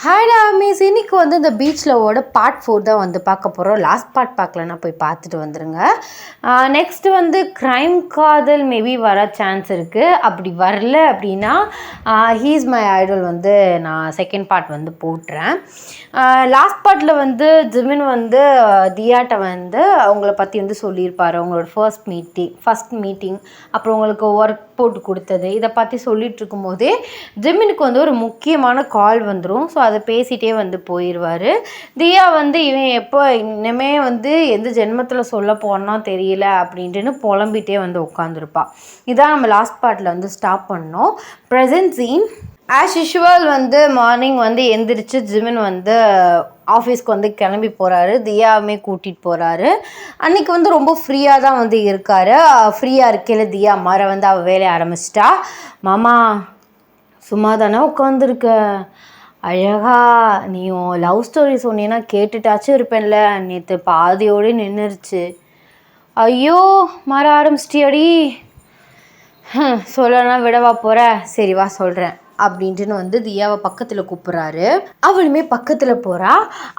Hi miss, இன்னைக்கு வந்து இந்த பீச்சில் ஓட பார்ட் 4 தான் வந்து பார்க்க போகிறோம். லாஸ்ட் பார்ட் பார்க்கலன்னா போய் பார்த்துட்டு வந்துடுங்க. நெக்ஸ்ட்டு வந்து க்ரைம் காதல் மேபி வர சான்ஸ் இருக்குது. அப்படி வரல அப்படின்னா ஹீஸ் மை ஐடல் வந்து நான் செகண்ட் பார்ட் வந்து போட்டுறேன். லாஸ்ட் பார்ட்டில் வந்து ஜிமின் வந்து தியாட்ட வந்து அவங்கள பற்றி வந்து சொல்லியிருப்பார். அவங்களோட ஃபஸ்ட் மீட்டிங் அப்புறம் உங்களுக்கு ஒர்க் போட்டு கொடுத்தது இதை பற்றி சொல்லிகிட்டு இருக்கும்போதே ஜிமினுக்கு வந்து ஒரு முக்கியமான கால் வந்துடும். ஸோ அதை பேசிகிட்டே வந்து போயிடுவார். தியா வந்து இவன் எப்போ இன்னமே வந்து எந்த ஜென்மத்தில் சொல்ல போனா தெரியல அப்படின்ட்டுன்னு புலம்பிகிட்டே வந்து உட்காந்துருப்பாள். இதான் நம்ம லாஸ்ட் பார்ட்டில் வந்து ஸ்டாப் பண்ணோம். ப்ரெசன்ட் சீன் ஆஸ் யூஷுவல் வந்து மார்னிங் வந்து எந்திரிச்சு ஜிமின் வந்து ஆஃபீஸ்க்கு வந்து கிளம்பி போகிறாரு. தியாவுமே கூட்டிகிட்டு போகிறாரு. அன்றைக்கி வந்து ரொம்ப ஃப்ரீயாக தான் வந்து இருக்கார். ஃப்ரீயாக இருக்கையில் தியா அம்மாரை வந்து அவள் வேலையை ஆரம்பிச்சிட்டா. மாமா சும்மா தானே உட்காந்துருக்க, அழகா நீயும் லவ் ஸ்டோரி சொன்னீன்னா கேட்டுட்டாச்சும் இருப்பேன்ல, நேற்று பாதியோடு நின்றுருச்சு. ஐயோ மாற ஆரம்பிச்சிட்டியாடி, சொல்லனா விடவா போகிற, சரி வா சொல்கிறேன் அப்படின்ட்டுன்னு வந்து தியாவை பக்கத்தில் கூப்பிட்றாரு. அவளுமே பக்கத்தில் போகிறா.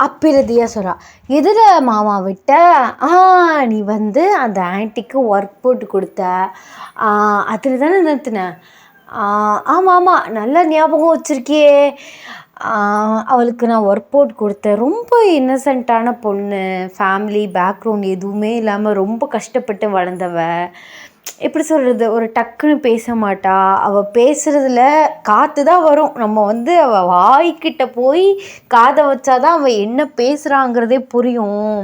அப்போ தியா சொல்கிறா, எதில் மாமா விட்ட? நீ வந்து அந்த ஆன்ட்டிக்கு ஒர்க் போட்டு கொடுத்த, அதில் தானே நிறுத்தினேன். ஆமாம் ஆமாம், நல்ல ஞாபகம் வச்சுருக்கியே. அவளுக்கு நான் ஒர்க் போட்டு கொடுத்தேன். ரொம்ப இன்னசென்ட்டான பொண்ணு, ஃபேமிலி பேக்ரவுண்ட் எதுவுமே இல்லாமல் ரொம்ப கஷ்டப்பட்டு வளர்ந்தவ. எப்படி சொல்கிறது, ஒரு டக்குன்னு பேச மாட்டா. அவள் பேசுகிறதுல காற்று தான் வரும். நம்ம வந்து அவள் வாய்க்கிட்ட போய் காதை வச்சாதான் அவள் என்ன பேசுகிறாங்கிறதே புரியும்.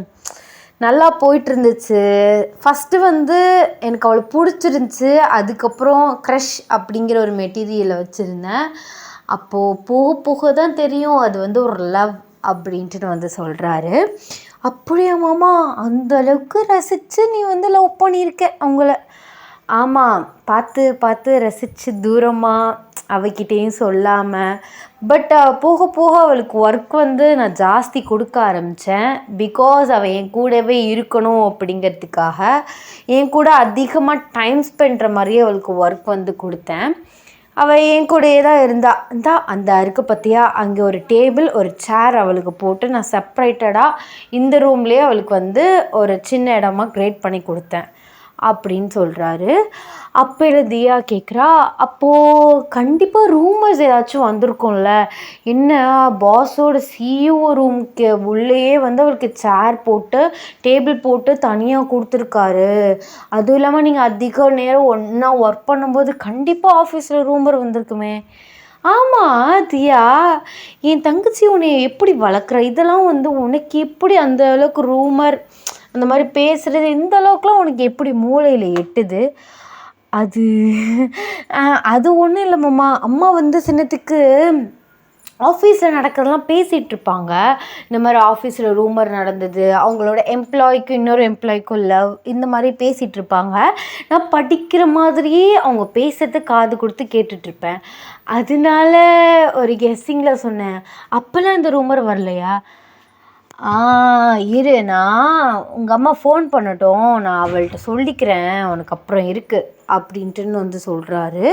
நல்லா போயிட்டுருந்துச்சு. ஃபஸ்ட்டு வந்து எனக்கு அவளை பிடிச்சிருந்துச்சி. அதுக்கப்புறம் க்ரஷ் அப்படிங்கிற ஒரு மெட்டீரியலை வச்சுருந்தேன். அப்போது போக போக தான் தெரியும் அது வந்து ஒரு லவ் அப்படின்ட்டு வந்து சொல்கிறாரு. அப்படியா மாமா, அந்தளவுக்கு ரசித்து நீ வந்து லவ் பண்ணியிருக்க அவங்கள? ஆமாம், பார்த்து பார்த்து ரசித்து தூரமாக அவகிட்டேயும் சொல்லாமல். பட் போக போக அவளுக்கு ஒர்க் வந்து நான் ஜாஸ்தி கொடுக்க ஆரம்பித்தேன். பிகாஸ் அவள் என் கூடவே இருக்கணும் அப்படிங்கிறதுக்காக என் கூட அதிகமாக டைம் ஸ்பெண்ட்ற மாதிரியே அவளுக்கு ஒர்க் வந்து கொடுத்தேன். அவள் என் கூடயே தான் இருந்தா அந்த அருக்கு பற்றியா, அங்கே ஒரு டேபிள் ஒரு சேர் அவளுக்கு போட்டு நான் செப்ரேட்டடாக இந்த ரூம்லேயே அவளுக்கு வந்து ஒரு சின்ன இடமா க்ரியேட் பண்ணி கொடுத்தேன் அப்படின்னு சொல்கிறாரு. அப்போ தியா கேட்குறா, அப்போது கண்டிப்பாக ரூமர்ஸ் ஏதாச்சும் வந்திருக்கும்ல, என்ன பாஸோட சிஇஓ ரூமுக்கு உள்ளேயே வந்து அவளுக்கு சேர் போட்டு டேபிள் போட்டு தனியாக கொடுத்துருக்காரு. அதுவும் இல்லாமல் நீங்கள் அதிக நேரம் ஒன்றா ஒர்க் பண்ணும்போது கண்டிப்பாக ஆஃபீஸில் ரூமர் வந்திருக்குமே. ஆமாம் தியா, என் தங்கச்சி உன்னை எப்படி வளர்க்குற, இதெல்லாம் வந்து உனக்கு எப்படி அந்த அளவுக்கு ரூமர் அந்த மாதிரி பேசுகிறது இந்த அளவுக்குலாம் உனக்கு எப்படி மூளையில் எட்டுது? அது ஒன்றும் இல்லை மாமா. அம்மா வந்து சின்னத்துக்கு ஆஃபீஸில் நடக்கிறதெல்லாம் பேசிகிட்ருப்பாங்க. இந்த மாதிரி ஆஃபீஸில் ரூமர் நடந்தது, அவங்களோட எம்ப்ளாய்க்கும் இன்னொரு எம்ப்ளாய்க்கும் லவ், இந்த மாதிரி பேசிகிட்ருப்பாங்க. நான் படிக்கிற மாதிரியே அவங்க பேசுறது காது கொடுத்து கேட்டுட்ருப்பேன். அதனால ஒரு கெஸ்ஸிங்கில் சொன்னேன். அப்போல்லாம் இந்த ரூமர் வரலையா? இரு, நான் உங்கள் அம்மா ஃபோன் பண்ணட்டும், நான் அவள்கிட்ட சொல்லிக்கிறேன், உனக்கு அப்புறம் இருக்குது அப்படின்ட்டுன்னு வந்து சொல்கிறாரு.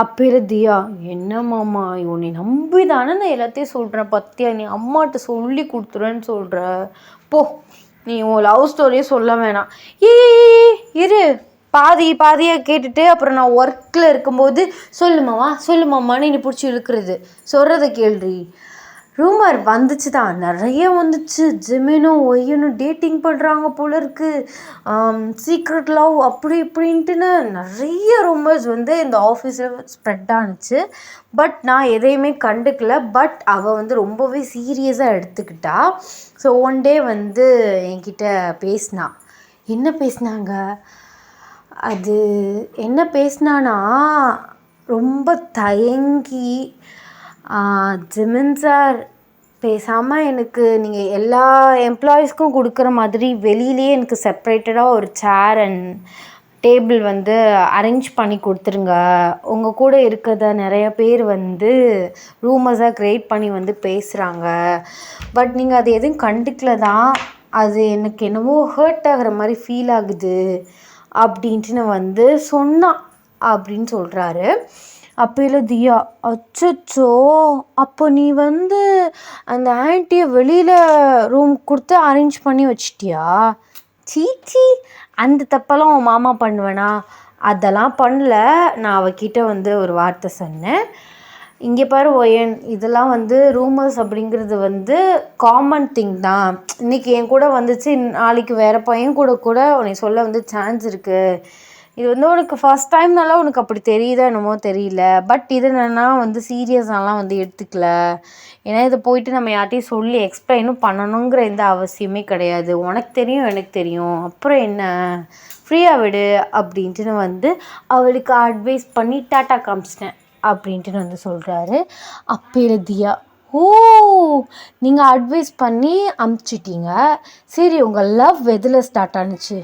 அப்போ தியா, என்ன மாமா உன்னை நம்பி தானே நான் எல்லாத்தையும் சொல்கிறேன், பத்தியா நீ அம்மாட்ட சொல்லி கொடுத்துருன்னு சொல்கிற, போ நீ உன் லவ் ஸ்டோரியே சொல்ல வேணாம். இரு, பாதியாக கேட்டுட்டு அப்புறம் நான் ஒர்க்கில் இருக்கும்போது சொல்லுமாம்மான்னு நீ பிடிச்சி இழுக்கிறது, சொல்கிறத கேள்றி. ரூமர் வந்துச்சு தான், நிறைய வந்துச்சு. ஜிமினும் ஒய்யனும் டேட்டிங் பண்ணுறாங்க போல இருக்குது, சீக்ரெட் லவ் அப்படி இப்படின்ட்டுன்னு நிறைய ரூமர்ஸ் வந்து இந்த ஆஃபீஸில் ஸ்ப்ரெட் ஆணுச்சு. பட் நான் எதையுமே கண்டுக்கல. பட் அவள் வந்து ரொம்பவே சீரியஸாக எடுத்துக்கிட்டா. ஸோ ஒன் டே வந்து என்கிட்ட பேசினா. என்ன பேசினாங்க, அது என்ன பேசினானா, ரொம்ப தயங்கி, ஜிமின் சார் பேசாமல் எனக்கு நீங்கள் எல்லா எம்ப்ளாயீஸ்க்கும் கொடுக்குற மாதிரி வெளியிலேயே எனக்கு செப்ரேட்டடாக ஒரு சேர் அண்ட் டேபிள் வந்து அரேஞ்ச் பண்ணி கொடுத்துருங்க. உங்கள் கூட இருக்கிறத நிறைய பேர் வந்து ரூமர்ஸாக க்ரியேட் பண்ணி வந்து பேசுகிறாங்க. பட் நீங்கள் அது எதுவும் கண்டுக்கல தான், அது எனக்கு என்னவோ ஹர்ட் ஆகிற மாதிரி ஃபீல் ஆகுது அப்படின்ட்டு நான் வந்து சொன்னான் அப்படின்னு சொல்கிறாரு. அப்போல தியா, அச்சச்சோ அப்போ நீ வந்து அந்த ஆன்ட்டியை வெளியில் ரூம் கொடுத்து அரேஞ்ச் பண்ணி வச்சிட்டியா? சீச்சி, அந்த தப்பெல்லாம் உன் மாமா பண்ணுவேனா? அதெல்லாம் பண்ணல. நான் அவகிட்ட வந்து ஒரு வார்த்தை சொன்னேன், இங்கே பாரு ஒயன், இதெல்லாம் வந்து ரூமர்ஸ் அப்படிங்கிறது வந்து காமன் திங் தான். இன்றைக்கி என் கூட வந்துச்சு, நாளைக்கு வேறு பையன் கூட கூட உன்னை சொல்ல வந்து சான்ஸ் இருக்குது. இது வந்து உனக்கு ஃபஸ்ட் டைம்னால உனக்கு அப்படி தெரியுதா என்னமோ தெரியல. பட் இது என்னென்னா வந்து சீரியஸாலாம் வந்து எடுத்துக்கல. ஏன்னா இதை போயிட்டு நம்ம யார்ட்டையும் சொல்லி எக்ஸ்பிளைனும் பண்ணணுங்கிற எந்த அவசியமே கிடையாது. உனக்கு தெரியும், எனக்கு தெரியும், அப்புறம் என்ன, ஃப்ரீயாக விடு அப்படின்ட்டு வந்து அவளுக்கு அட்வைஸ் பண்ணி டாட்டா காமிச்சிட்டேன் அப்படின்ட்டு வந்து சொல்கிறாரு. அப்போ தியா, ஓ நீங்கள் அட்வைஸ் பண்ணி அமுச்சிட்டிங்க, சரி உங்கள் லவ் எதில் ஸ்டார்ட் ஆனுச்சு?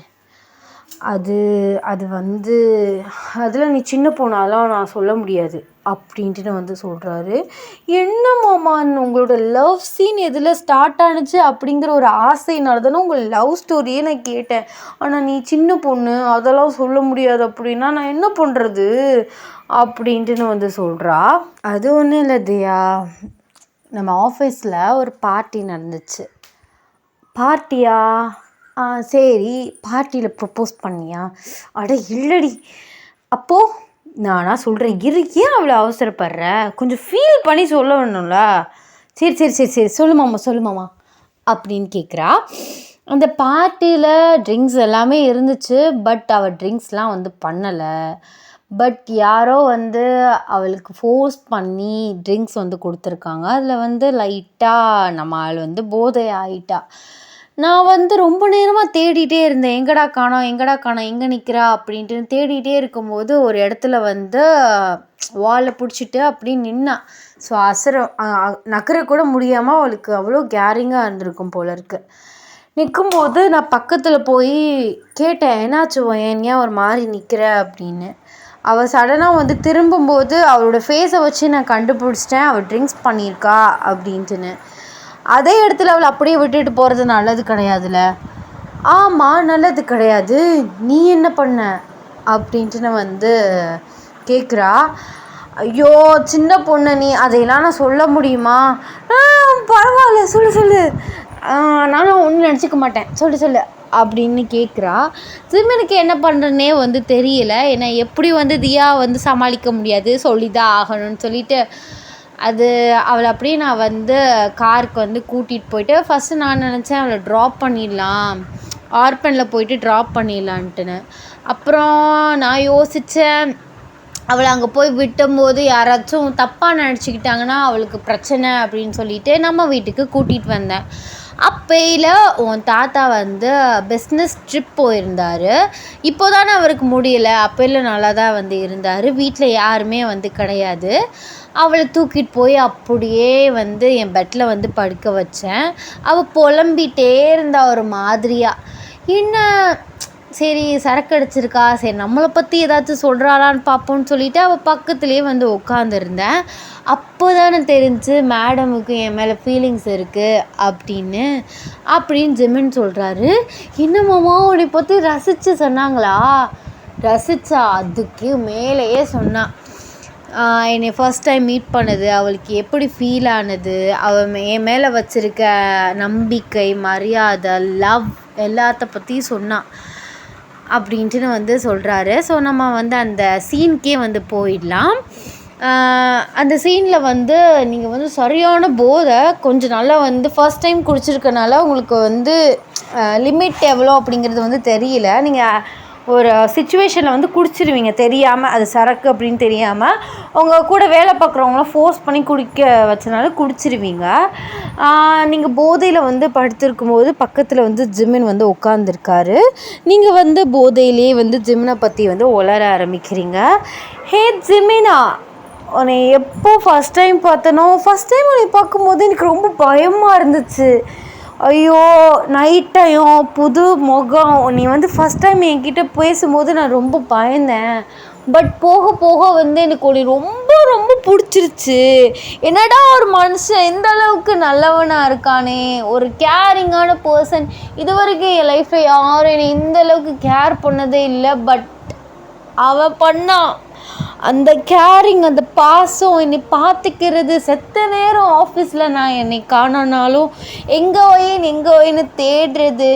அது வந்து அதில் நீ சின்ன பொண்ணாலாம் நான் சொல்ல முடியாது அப்படின்ட்டு வந்து சொல்கிறாரு. என்ன மாமான்னு உங்களோட லவ் சீன் எதில் ஸ்டார்ட் ஆனுச்சு அப்படிங்கிற ஒரு ஆசைனால தானே உங்கள் லவ் ஸ்டோரியே நான் கேட்டேன். ஆனால் நீ சின்ன பொண்ணு, அதெல்லாம் சொல்ல முடியாது அப்படின்னா நான் என்ன பண்ணுறது அப்படின்ட்டு வந்து சொல்கிறா. அது ஒன்றும் இல்லை தியா, நம்ம ஆஃபீஸில் ஒரு பார்ட்டி நடந்துச்சு. பார்ட்டியா? சரி, பார்ட்டியில் ப்ரப்போஸ் பண்ணியா? அட இல்லடி. அப்போது நானா சொல்கிறேன், ஏன் அவ்வளோ அவசரப்படுற, கொஞ்சம் ஃபீல் பண்ணி சொல்ல வேணும்ல. சரி சரி சரி சரி சொல்லு மாமா அப்படின்னு கேட்குறா. அந்த பார்ட்டியில் ட்ரிங்க்ஸ் எல்லாமே இருந்துச்சு. பட் அவள் ட்ரிங்க்ஸ்லாம் வந்து பண்ணலை. பட் யாரோ வந்து அவளுக்கு ஃபோர்ஸ் பண்ணி ட்ரிங்க்ஸ் வந்து கொடுத்துருக்காங்க. அதில் வந்து லைட்டாக நம்ம ஆள் வந்து போதை ஆகிட்டா. நான் வந்து ரொம்ப நேரமாக தேடிகிட்டே இருந்தேன், எங்கடா காணோம், எங்கே நிற்கிறா அப்படின்ட்டு தேடிகிட்டே இருக்கும்போது ஒரு இடத்துல வந்து வாலை பிடிச்சிட்டு அப்படி நின்னா. ஸோ நகர கூட முடியாமல் அவளுக்கு அவ்வளோ கேரிங்காக இருந்திருக்கும் போல இருக்கு. நிற்கும்போது நான் பக்கத்தில் போய் கேட்டேன், என்னாச்சு ஏன் ஒரு மாதிரி நிற்கிற அப்படின்னு. அவள் சடனாக வந்து திரும்பும்போது அவளோட ஃபேஸை வச்சு நான் கண்டுபிடிச்சிட்டேன் அவள் ட்ரிங்க்ஸ் பண்ணியிருக்கா அப்படின்ட்டுன்னு. அதே இடத்துல அவளை அப்படியே விட்டுட்டு போகிறது நல்லது கிடையாதுல்ல. ஆமாம், நல்லது கிடையாது. நீ என்ன பண்ண அப்படின்ட்டு வந்து கேட்குறா. ஐயோ சின்ன பொண்ணு நீ, அதையெல்லாம் நான் சொல்ல முடியுமா? பரவாயில்ல சொல்லு, நானும் ஒன்றும் நினச்சிக்க மாட்டேன், சொல்லு அப்படின்னு கேட்குறா. ஜிமினுக்கு என்ன பண்ணுறதுனே வந்து தெரியல. ஏன்னா எப்படி வந்து தியா வந்து சமாளிக்க முடியாது, சொல்லி தான் ஆகணும்னு சொல்லிட்டு அவளை அப்படியே நான் வந்து காருக்கு வந்து கூட்டிகிட்டு போயிட்டு, ஃபஸ்ட்டு நான் நினச்சேன் அவளை ட்ராப் பண்ணிடலாம், ஆர்பனில் போயிட்டு ட்ராப் பண்ணிடலான்ட்டுன்னு. அப்புறம் நான் யோசித்தேன், அவளை அங்கே போய் விட்டும்போது யாராச்சும் தப்பாக நினச்சிக்கிட்டாங்கன்னா அவளுக்கு பிரச்சனை அப்படின்னு சொல்லிட்டு நம்ம வீட்டுக்கு கூட்டிகிட்டு வந்தேன். அப்பையில் உன் தாத்தா வந்து பிஸ்னஸ் ட்ரிப் போயிருந்தார். இப்போ தானே அவருக்கு முடியலை, அப்பையில் நல்லா தான் வந்து இருந்தார். வீட்டில் யாருமே வந்து கிடையாது. அவளை தூக்கிட்டு போய் அப்படியே வந்து என் பெட்டில் வந்து படுக்க வச்சேன். அவள் புலம்பிகிட்டே இருந்தா ஒரு மாதிரியாக. என்ன சரி சரக்கு அடிச்சிருக்கா, சரி நம்மளை பற்றி ஏதாச்சும் சொல்கிறாளான்னு பார்ப்போன்னு சொல்லிவிட்டு அவள் பக்கத்துலேயே வந்து உட்காந்துருந்தேன். அப்போ தானே தெரிஞ்சு மேடமுக்கு என் மேலே ஃபீலிங்ஸ் இருக்குது அப்படின்னு ஜிமின் சொல்கிறாரு. என்னமாம்மா உன்னை பற்றி ரசித்து சொன்னாங்களா? ரசித்தா, அதுக்கு மேலேயே சொன்னான். என்னை ஃபர்ஸ்ட் டைம் மீட் பண்ணது, அவளுக்கு எப்படி ஃபீல் ஆனது, அவள் என் மேலே வச்சுருக்க நம்பிக்கை, மரியாதை, லவ் எல்லாத்த பற்றியும் சொன்னான் அப்படின்ட்டு வந்து சொல்கிறாரு. ஸோ நம்ம வந்து அந்த சீனுக்கே வந்து போயிடலாம். அந்த சீனில் வந்து நீங்கள் வந்து சரியான போதை, கொஞ்சம் நல்லா வந்து ஃபர்ஸ்ட் டைம் குடிச்சிருக்கனால உங்களுக்கு வந்து லிமிட் எவ்வளோ அப்படிங்கிறது வந்து தெரியல. நீங்கள் ஒரு சிச்சுவேஷனில் வந்து குடிச்சிருவீங்க தெரியாமல், அது சரக்கு அப்படின்னு தெரியாமல். உங்கள் கூட வேலை பார்க்குறவங்களாம் ஃபோர்ஸ் பண்ணி குடிக்க வச்சனால குடிச்சிருவீங்க. நீங்கள் போதையில் வந்து படுத்திருக்கும் போது பக்கத்தில் வந்து ஜிமின் வந்து உட்காந்துருக்காரு. நீங்கள் வந்து போதையிலே வந்து ஜிமினை பற்றி வந்து உளர ஆரம்பிக்கிறீங்க. ஹே ஜிமினா, உன்னை எப்போ ஃபஸ்ட் டைம் பார்த்தனோ, ஃபஸ்ட் டைம் உன்னை பார்க்கும்போது எனக்கு ரொம்ப பயமாக இருந்துச்சு. ஐயோ நைட் டைம், புது முகம், நீ வந்து ஃபஸ்ட் டைம் என்கிட்ட பேசும்போது நான் ரொம்ப பயந்தேன். பட் போக போக வந்து எனக்கு உன்னை ரொம்ப ரொம்ப பிடிச்சிருச்சு. என்னடா ஒரு மனுஷன் இந்த அளவுக்கு நல்லவனாக இருக்கானே, ஒரு கேரிங்கான பர்சன். இது வரைக்கும் என் லைஃப்பில் யாரும் என்னை இந்த அளவுக்கு கேர் பண்ணதே இல்லை. பட் அவன் பண்ணான். அந்த கேரிங், அந்த பாசம், என்னை பார்த்துக்கிறது. செத்த நேரம் ஆஃபீஸில் நான் என்னை காணோனாலும் எங்கே ஒயின்னு தேடுறது.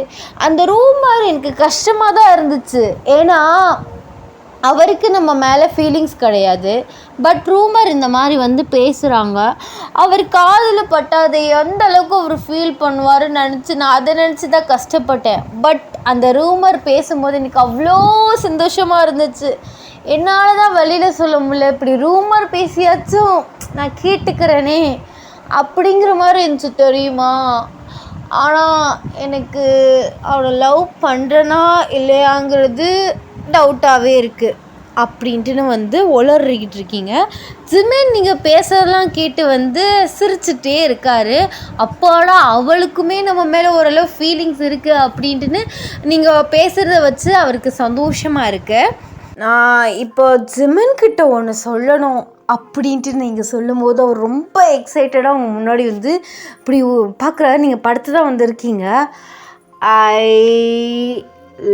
அந்த ரூமர் எனக்கு கஷ்டமாக தான் இருந்துச்சு. ஏன்னா அவருக்கு நம்ம மேலே ஃபீலிங்ஸ் கிடையாது. பட் ரூமர் இந்த மாதிரி வந்து பேசுகிறாங்க. அவர் காதில் பட்டாதை எந்த அளவுக்கு அவர் ஃபீல் பண்ணுவாருன்னு நான் அதை நினச்சி தான் கஷ்டப்பட்டேன். பட் அந்த ரூமர் பேசும்போது எனக்கு அவ்வளோ சந்தோஷமாக இருந்துச்சு. என்னால் தான் வெளியில் சொல்ல முடியல, இப்படி ரூமர் பேசியாச்சும் நான் கேட்டுக்கிறேனே அப்படிங்கிற மாதிரி இருந்துச்சு தெரியுமா. ஆனால் எனக்கு அவளை லவ் பண்ணுறேனா இல்லையாங்கிறது டவுட்டாகவே இருக்குது அப்படின்ட்டுன்னு வந்து உளறிக்கிட்டு இருக்கீங்க. ஜிமின் நீங்கள் பேசுறதெல்லாம் கேட்டு வந்து சிரிச்சுட்டே இருக்கார். அப்பாடா, அவளுக்குமே நம்ம மேலே ஓரளவு ஃபீலிங்ஸ் இருக்குது அப்படின்ட்டுன்னு நீங்கள் பேசுகிறத வச்சு அவருக்கு சந்தோஷமாக இருக்குது. நான் இப்போ ஜிமின்கிட்ட ஒன்று சொல்லணும் அப்படின்ட்டு நீங்கள் சொல்லும்போது அவர் ரொம்ப எக்ஸைட்டடாக அவங்க முன்னாடி வந்து இப்படி பார்க்குறாரு. நீங்கள் படுத்து தான் வந்திருக்கீங்க. ஐ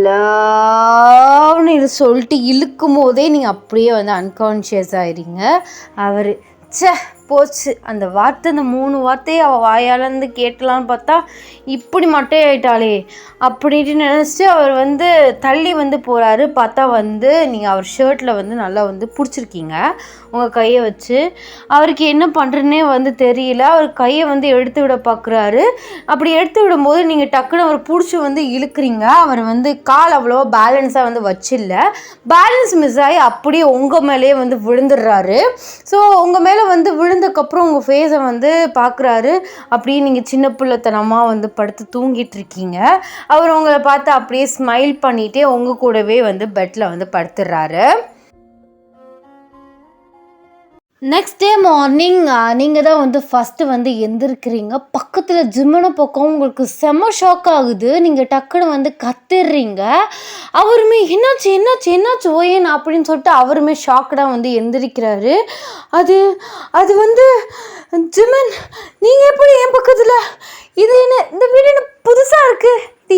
லவ்னு இது சொல்லிட்டு இழுக்கும் போதே நீங்கள் அப்படியே வந்து அன்கான்ஷியஸ் ஆகிடுங்க. அவர் போச்சு அந்த வார்த்தை, அந்த 3 வார்த்தையை அவள் வாயாலேருந்து கேட்டலான்னு பார்த்தா இப்படி மட்டை ஆகிட்டாளே அப்படின்ட்டு நினச்சிட்டு அவர் வந்து தள்ளி வந்து போகிறாரு. பார்த்தா வந்து நீங்கள் அவர் ஷர்ட்டில் வந்து நல்லா வந்து பிடிச்சிருக்கீங்க உங்கள் கையை வச்சு. அவருக்கு என்ன பண்ணுறதுனே வந்து தெரியல. அவர் கையை வந்து எடுத்து விட பார்க்குறாரு. அப்படி எடுத்து விடும்போது நீங்கள் டக்குன்னு அவர் பிடிச்சி வந்து இழுக்கிறீங்க. அவர் வந்து கால் அவ்வளோவா பேலன்ஸாக வந்து வச்சில்ல. பேலன்ஸ் மிஸ் ஆகி அப்படியே உங்கள் மேலேயே வந்து விழுந்துடுறாரு. ஸோ உங்கள் மேலே வந்து விழுந்ததுக்கப்புறம் உங்கள் ஃபேஸை வந்து பார்க்குறாரு. அப்படியே நீங்கள் சின்ன பிள்ளைத்தனமாக வந்து படுத்து தூங்கிட்டு இருக்கீங்க. அவர் உங்களை பார்த்து அப்படியே ஸ்மைல் பண்ணிகிட்டே உங்கள் கூடவே வந்து பெட்டில் வந்து படுத்துடுறாரு. நெக்ஸ்ட் டே மார்னிங் நீங்கள் தான் வந்து ஃபஸ்ட்டு வந்து எந்திருக்கிறீங்க. பக்கத்தில் ஜிம்முன பக்கம் உங்களுக்கு செம்ம ஷாக் ஆகுது. நீங்கள் டக்குன்னு வந்து கத்துடுறீங்க. அவருமே என்னாச்சு ஓயன் அப்படின்னு சொல்லிட்டு அவருமே ஷாக்கடாக வந்து எந்திரிக்கிறாரு. அது வந்து ஜிமன், நீங்கள் எப்படி என் பக்கத்தில், இது என்ன, இந்த வீடு என்ன புதுசாக இருக்குது, இது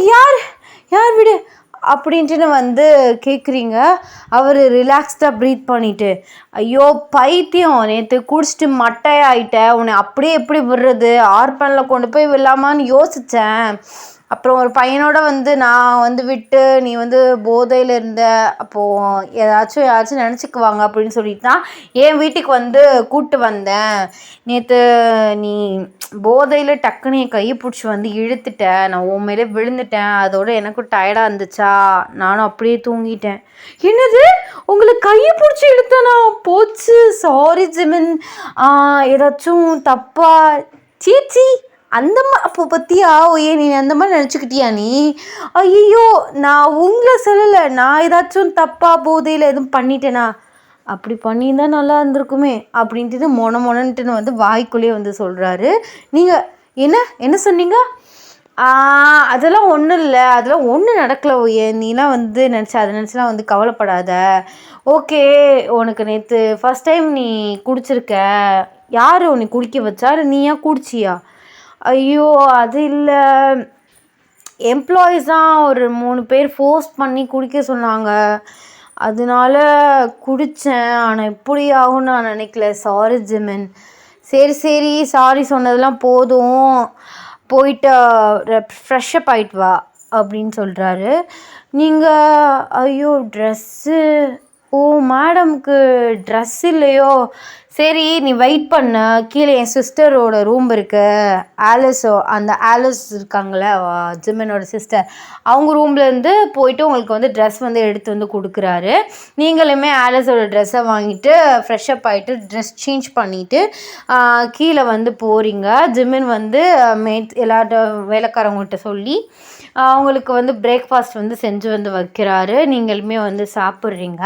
யார் வீடு அப்படின்ட்டுன்னு வந்து கேட்குறீங்க. அவர் ரிலாக்ஸ்டாக ப்ரீத் பண்ணிவிட்டு, ஐயோ பைத்தியம், நேற்று குடிச்சிட்டு மட்டையாயிட்டேன், உன்னை அப்படியே எப்படி விடுறது, ஆர்பனில் கொண்டு போய் விடலாமான்னு யோசித்தேன். அப்புறம் ஒரு பையனோட வந்து நான் வந்து விட்டு நீ வந்து போதையில் இருந்த, அப்போது யாராச்சும் நினச்சிக்குவாங்க அப்படின்னு சொல்லிட்டு தான் என் வீட்டுக்கு வந்து கூப்பிட்டு வந்தேன். நேற்று நீ போதையில் டக்குன்னு என் கையை பிடிச்சி வந்து இழுத்துட்டேன், நான் உன் மேலே விழுந்துட்டேன், அதோட எனக்கும் டயர்டாக இருந்துச்சா, நானும் அப்படியே தூங்கிட்டேன். என்னது, உங்களுக்கு கையை பிடிச்சி இழுத்தனா? போச்சு, சாரி ஜிமின், ஏதாச்சும் தப்பா? சீச்சி, அந்த அப்போ பற்றியா நீ அந்த மாதிரி நினச்சிக்கிட்டியா நீ? ஐயோ, நான் உங்களை சொல்லலை, நான் ஏதாச்சும் தப்பாக போதையில் எதுவும் பண்ணிட்டேனா? அப்படி பண்ணியிருந்தால் நல்லா இருந்திருக்குமே அப்படின்ட்டு மொனன்ட்டுன்னு வந்து வாய்க்குள்ளேயே வந்து சொல்கிறாரு. நீங்கள் என்ன சொன்னீங்க? அதெல்லாம் ஒன்றும் இல்லை, அதெல்லாம் ஒன்றும் நடக்கலை நீலாம் வந்து அதை நினச்சலாம் வந்து கவலைப்படாத. ஓகே, உனக்கு நேற்று ஃபஸ்ட் டைம் நீ குடிச்சிருக்க, யார் உன்னை குடிக்க வச்சா, நீயா குடிச்சியா? ஐயோ அது இல்லை, எம்ப்ளாயீஸ் தான் ஒரு 3 பேர் ஃபோர்ஸ் பண்ணி குடிக்க சொன்னாங்க, அதனால குடித்தேன். ஆனால் இப்படி ஆகும்னு நான் நினைக்கல. Sorry Jimin. சரி சாரி சொன்னதெல்லாம் போதும், போயிட்டு ஃப்ரெஷ்ஷப் ஆகிட்டு வா அப்படின்னு சொல்கிறாரு. நீங்கள் ஐயோ ட்ரெஸ்ஸு, ஓ மேடம்க்கு ட்ரெஸ் இல்லையோ, சரி நீ வெயிட் பண்ண, கீழே என் சிஸ்டரோட ரூம் இருக்கு, அந்த ஆலிஸ் இருக்காங்களே ஜிமினோட சிஸ்டர், அவங்க ரூம்லேருந்து போயிட்டு உங்களுக்கு வந்து ட்ரெஸ் வந்து எடுத்து வந்து கொடுக்குறாரு. நீங்களுமே ஆலிஸோட ட்ரெஸ்ஸை வாங்கிட்டு ஃப்ரெஷ்ஷப் ஆகிட்டு ட்ரெஸ் சேஞ்ச் பண்ணிவிட்டு கீழே வந்து போகிறீங்க. ஜிமின் வந்து எல்லார்ட்ட வேலைக்காரவங்கள்ட்ட சொல்லி அவங்களுக்கு வந்து பிரேக்ஃபாஸ்ட் வந்து செஞ்சு வந்து வைக்கிறாரு. நீங்களுமே வந்து சாப்பிட்றீங்க.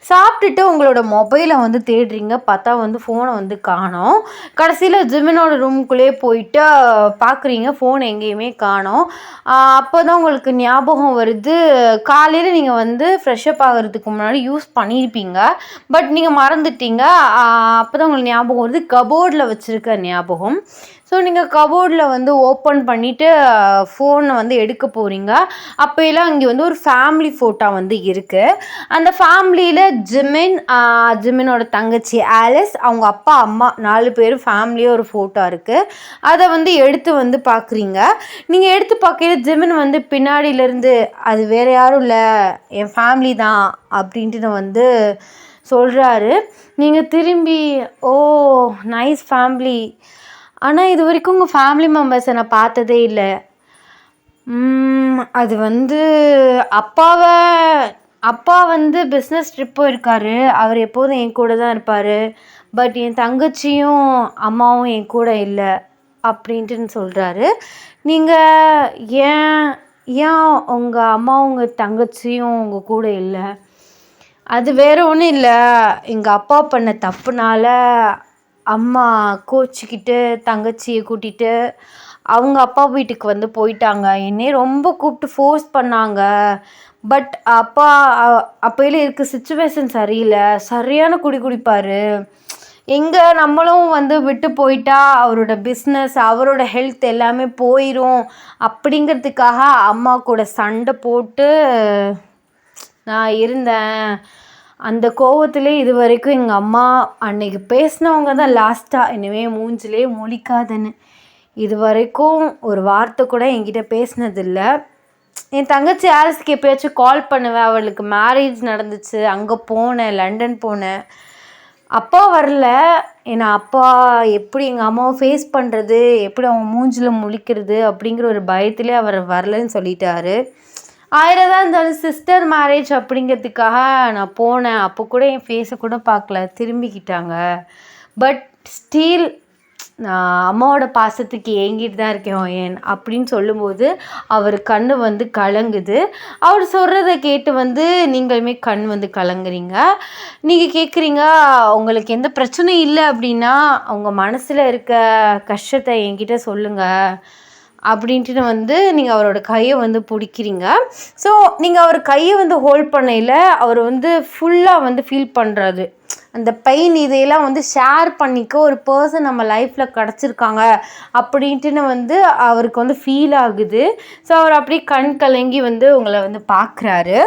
சாப்பிட்டுட்டு உங்களோட மொபைலை வந்து தேடுறீங்க. பார்த்தா வந்து ஃபோனை வந்து காணோம். கடைசியில் ஜிமினோட ரூமுக்குள்ளேயே போயிட்டு பார்க்குறீங்க, ஃபோன் எங்கேயுமே காணோம். அப்போ தான் உங்களுக்கு ஞாபகம் வருது, காலையில் நீங்கள் வந்து ஃப்ரெஷ்ஷப் ஆகிறதுக்கு முன்னாடி யூஸ் பண்ணியிருப்பீங்க, பட் நீங்கள் மறந்துட்டீங்க. அப்போ தான் உங்களுக்கு ஞாபகம் வருது, கபோர்டில் வச்சுருக்க ஞாபகம். ஸோ நீங்கள் கபோர்டில் வந்து ஓப்பன் பண்ணிவிட்டு ஃபோனை வந்து எடுக்க போகிறீங்க. அப்போயெல்லாம் இங்கே வந்து ஒரு ஃபேமிலி ஃபோட்டோ வந்து இருக்குது. அந்த ஃபேமிலியில் ஜிமினோட தங்கச்சி ஆலிஸ், அவங்க அப்பா அம்மா 4 பேரும் ஃபேமிலியாக ஒரு ஃபோட்டோ இருக்குது. அதை வந்து எடுத்து வந்து பார்க்குறீங்க. நீங்கள் எடுத்து பார்க்கையில ஜிமின் வந்து பின்னாடியிலேருந்து அது வேறு யாரும் இல்லை, என் ஃபேமிலி தான் அப்படின்ட்டு வந்து சொல்கிறாரு. நீங்கள் திரும்பி ஓ நைஸ் ஃபேமிலி, ஆனால் இது வரைக்கும் உங்கள் ஃபேமிலி மெம்பர்ஸை நான் பார்த்ததே இல்லை. அது வந்து அப்பா வந்து பிஸ்னஸ் ட்ரிப் போயிருக்காரு. அவர் எப்போதும் என் கூட தான் இருப்பார். பட் என் தங்கச்சியும் அம்மாவும் என் கூட இல்லை அப்படின்ட்டு சொல்கிறாரு. நீங்கள் ஏன் உங்கள் அம்மாவும் உங்கள் தங்கச்சியும் உங்கள் கூட இல்லை? அது வேறு ஒன்றும் இல்லை, எங்கள் அப்பா பண்ண தப்புனால அம்மா கோச்சிக்கிட்டு தங்கச்சியை கூட்டிகிட்டு அவங்க அப்பா வீட்டுக்கு வந்து போயிட்டாங்க. என்னையே ரொம்ப கூப்பிட்டு ஃபோர்ஸ் பண்ணாங்க. பட் அப்போயில இருக்க சுச்சுவேஷன் சரியில்லை. சரியான குடிப்பார். எங்கே நம்மளும் வந்து விட்டு போயிட்டா அவரோட பிஸ்னஸ் அவரோட ஹெல்த் எல்லாமே போயிடும் அப்படிங்கிறதுக்காக அம்மா கூட சண்டை போட்டு நான் இருந்தேன். அந்த கோவத்திலே இது வரைக்கும் எங்கள் அம்மா அன்னைக்கு பேசினவங்க தான் லாஸ்ட்டாக என்னவே மூஞ்சிலே முழிக்காதன்னு இது வரைக்கும் ஒரு வார்த்தை கூட என்கிட்ட பேசினதில்லை. என் தங்கச்சி ஆலிஸ்க்கு எப்போயாச்சும் கால் பண்ணுவேன். அவளுக்கு மேரேஜ் நடந்துச்சு, அங்கே போனேன், லண்டன் போனேன். அப்பா வரல. ஏன்னா அப்பா எப்படி எங்கள் அம்மாவை ஃபேஸ் பண்ணுறது, எப்படி அவங்க மூஞ்சில் முழிக்கிறது அப்படிங்கிற ஒரு பயத்திலே அவர் வரலன்னு சொல்லிட்டாரு. 1000 தான் இருந்தாலும் சிஸ்டர் மேரேஜ் அப்படிங்கிறதுக்காக நான் போனேன். அப்போ கூட என் ஃபேஸை கூட பார்க்கல, திரும்பிக்கிட்டாங்க. பட் ஸ்டீல் நான் அம்மாவோட பாசத்துக்கு ஏங்கிட்டு தான் இருக்கேன் ஏன் அப்படின்னு சொல்லும்போது அவர் கண் வந்து கலங்குது. அவர் சொல்கிறத கேட்டு வந்து நீங்களுமே கண் வந்து கலங்குறீங்க. நீங்கள் கேட்குறீங்க, உங்களுக்கு எந்த பிரச்சனையும் இல்லை அப்படின்னா உங்கள் மனசில் இருக்க கஷ்டத்தை என்கிட்ட சொல்லுங்கள் அப்படின்ட்டு வந்து நீங்கள் அவரோட கையை வந்து பிடிக்கிறீங்க. ஸோ நீங்கள் அவர் கையை வந்து ஹோல்ட் பண்ணையில் அவர் வந்து ஃபுல்லாக வந்து ஃபீல் பண்ணுறது, அந்த பெயின் இதையெல்லாம் வந்து ஷேர் பண்ணிக்க ஒரு பர்சன் நம்ம லைஃப்பில் கிடச்சிருக்காங்க அப்படின்ட்டுன்னு வந்து அவருக்கு வந்து ஃபீல் ஆகுது. ஸோ அவர் அப்படியே கண் கலங்கி வந்து உங்களை வந்து பார்க்குறாரு.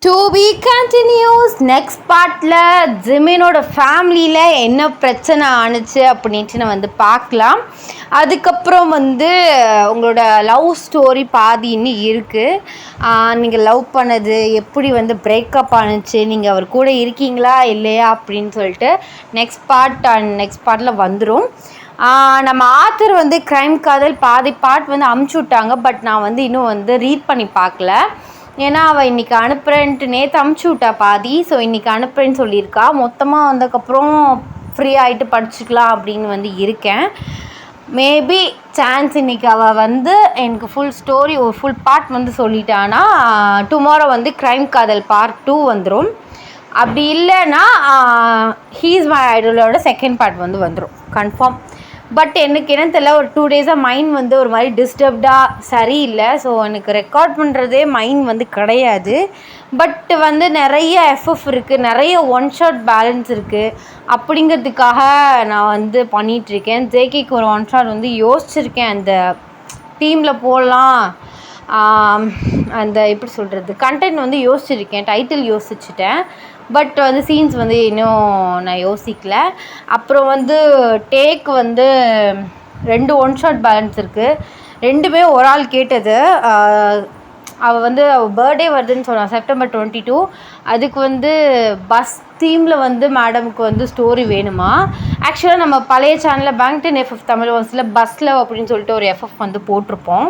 To be continuous. நெக்ஸ்ட் பார்ட்டில் ஜிமினோட ஃபேமிலியில் என்ன பிரச்சனை ஆணுச்சு அப்படின்ட்டு நான் வந்து பார்க்கலாம். அதுக்கப்புறம் வந்து உங்களோட லவ் ஸ்டோரி பாதி இன்னும் இருக்குது. நீங்கள் லவ் பண்ணது எப்படி வந்து பிரேக்கப் ஆணுச்சு, நீங்கள் அவர் கூட இருக்கீங்களா இல்லையா அப்படின்னு சொல்லிட்டு நெக்ஸ்ட் பார்ட்டில் வந்துடும். நம்ம ஆத்தர் வந்து க்ரைம் காதல் பாதி பார்ட் வந்து அமுச்சு விட்டாங்க. பட் நான் வந்து இன்னும் வந்து ரீட் பண்ணி பார்க்கல. ஏன்னா அவள் இன்றைக்கி அனுப்புகிறேன்ட்டு நேற்று அமுச்சு விட்டா பாதி. ஸோ இன்றைக்கி அனுப்புகிறேன்னு சொல்லியிருக்கா. மொத்தமாக வந்ததுக்கப்புறம் ஃப்ரீ ஆகிட்டு படிச்சுக்கலாம் அப்படின்னு வந்து இருக்கேன். மேபி சான்ஸ் இன்றைக்கி அவள் வந்து எனக்கு ஃபுல் ஸ்டோரி ஒரு ஃபுல் பார்ட் வந்து சொல்லிட்டான்னா டுமாரோ வந்து க்ரைம் காதல் பார்ட் 2 வந்துடும். அப்படி இல்லைன்னா ஹீஸ் மை ஐடலோட செகண்ட் பார்ட் வந்து வந்துடும் கன்ஃபார்ம். பட் எனக்கு என்ன தெரியல, ஒரு 2 டேஸாக மைண்ட் வந்து ஒரு மாதிரி டிஸ்டர்ப்டாக சரியில்லை. ஸோ எனக்கு ரெக்கார்ட் பண்ணுறதே மைண்ட் வந்து கிடையாது. பட் வந்து நிறைய எஃப்எஃப் இருக்குது, நிறைய ஒன் ஷாட் பேலன்ஸ் இருக்குது. அப்படிங்கிறதுக்காக நான் வந்து பண்ணிகிட்ருக்கேன். ஜேகேக்கு ஒரு ஒன் ஷாட் வந்து யோசிச்சுருக்கேன், அந்த டீமில் போடலாம். அந்த எப்படி சொல்கிறது, கண்டென்ட் வந்து யோசிச்சுருக்கேன், டைட்டில் யோசிச்சுட்டேன். பட் வந்து சீன்ஸ் வந்து இன்னும் நான் யோசிக்கல. அப்புறம் வந்து டேக் வந்து 2 ஒன் ஷாட் பேலன்ஸ் இருக்குது. 2மே ஒரு ஆள் கேட்டது. அவள் வந்து அவள் பர்த்டே வருதுன்னு சொன்னாள் செப்டம்பர் 22. அதுக்கு வந்து பஸ் தீமில் வந்து மேடமுக்கு வந்து ஸ்டோரி வேணுமா. ஆக்சுவலாக நம்ம பழைய சேனலில் பேங்க்டன் எஃப்எஃப் தமிழ் வாய்ஸில் பஸ்ஸில் அப்படின்னு சொல்லிட்டு ஒரு எஃப்எஃப் வந்து போட்டிருப்போம்.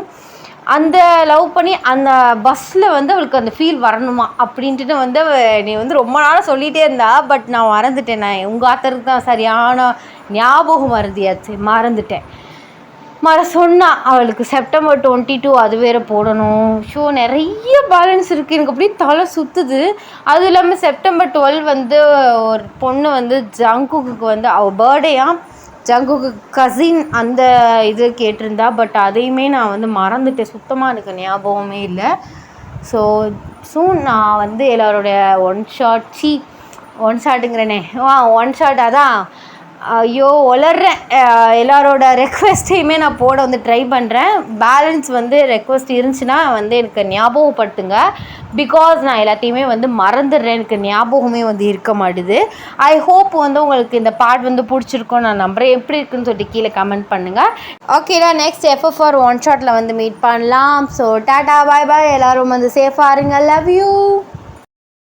அந்த லவ் பண்ணி அந்த பஸ்ஸில் வந்து அவளுக்கு அந்த ஃபீல் வரணுமா அப்படின்ட்டு வந்து நீ வந்து ரொம்ப நாளாக சொல்லிகிட்டே இருந்தா. பட் நான் மறந்துட்டேன். நான் உங்கள் ஆத்தருக்கு தான் சரியான ஞாபகம் மறந்தியாச்சு, மறந்துட்டேன். சொன்னா அவளுக்கு செப்டம்பர் 22 அது வேறு போடணும். ஷோ நிறைய பேலன்ஸ் இருக்குது, எனக்கு அப்படியே தலை சுற்றுது. அதுவும் இல்லாமல் செப்டம்பர் 12 வந்து ஒரு பொண்ணு வந்து ஜங்குக்கு வந்து அவள் பர்த்டேயா, ஜங்குக்கு கசின் அந்த இது கேட்டிருந்தா. பட் அதையுமே நான் வந்து மறந்துட்டேன், சுத்தமாக எனக்கு ஞாபகமே இல்லை. ஸோ சூன் நான் வந்து எல்லாரோடைய ஒன் ஷாட்டுங்கிறேனே ஒன் ஷாட் அதான் ஐயோ ஒளர்றேன். எல்லாரோட ரெக்வெஸ்ட்டையுமே நான் போட வந்து ட்ரை பண்ணுறேன். பேலன்ஸ் வந்து ரெக்வெஸ்ட் இருந்துச்சுன்னா வந்து எனக்கு ஞாபகப்படுத்துங்க. பிகாஸ் நான் எல்லாத்தையுமே வந்து மறந்துடுறேன். எனக்கு ஞாபகமே வந்து இருக்க மாட்டுது. ஐ ஹோப் வந்து உங்களுக்கு இந்த பார்ட் வந்து பிடிச்சிருக்கும் நான் நம்புகிறேன். எப்படி இருக்குன்னு சொல்லிட்டு கீழே கமெண்ட் பண்ணுங்கள். ஓகேடா, நெக்ஸ்ட் FFR ஒன் ஷாட்டில் வந்து மீட் பண்ணலாம். ஸோ டாட்டா பாய் பாய், எல்லோரும் வந்து சேஃபாக இருங்க. Love you.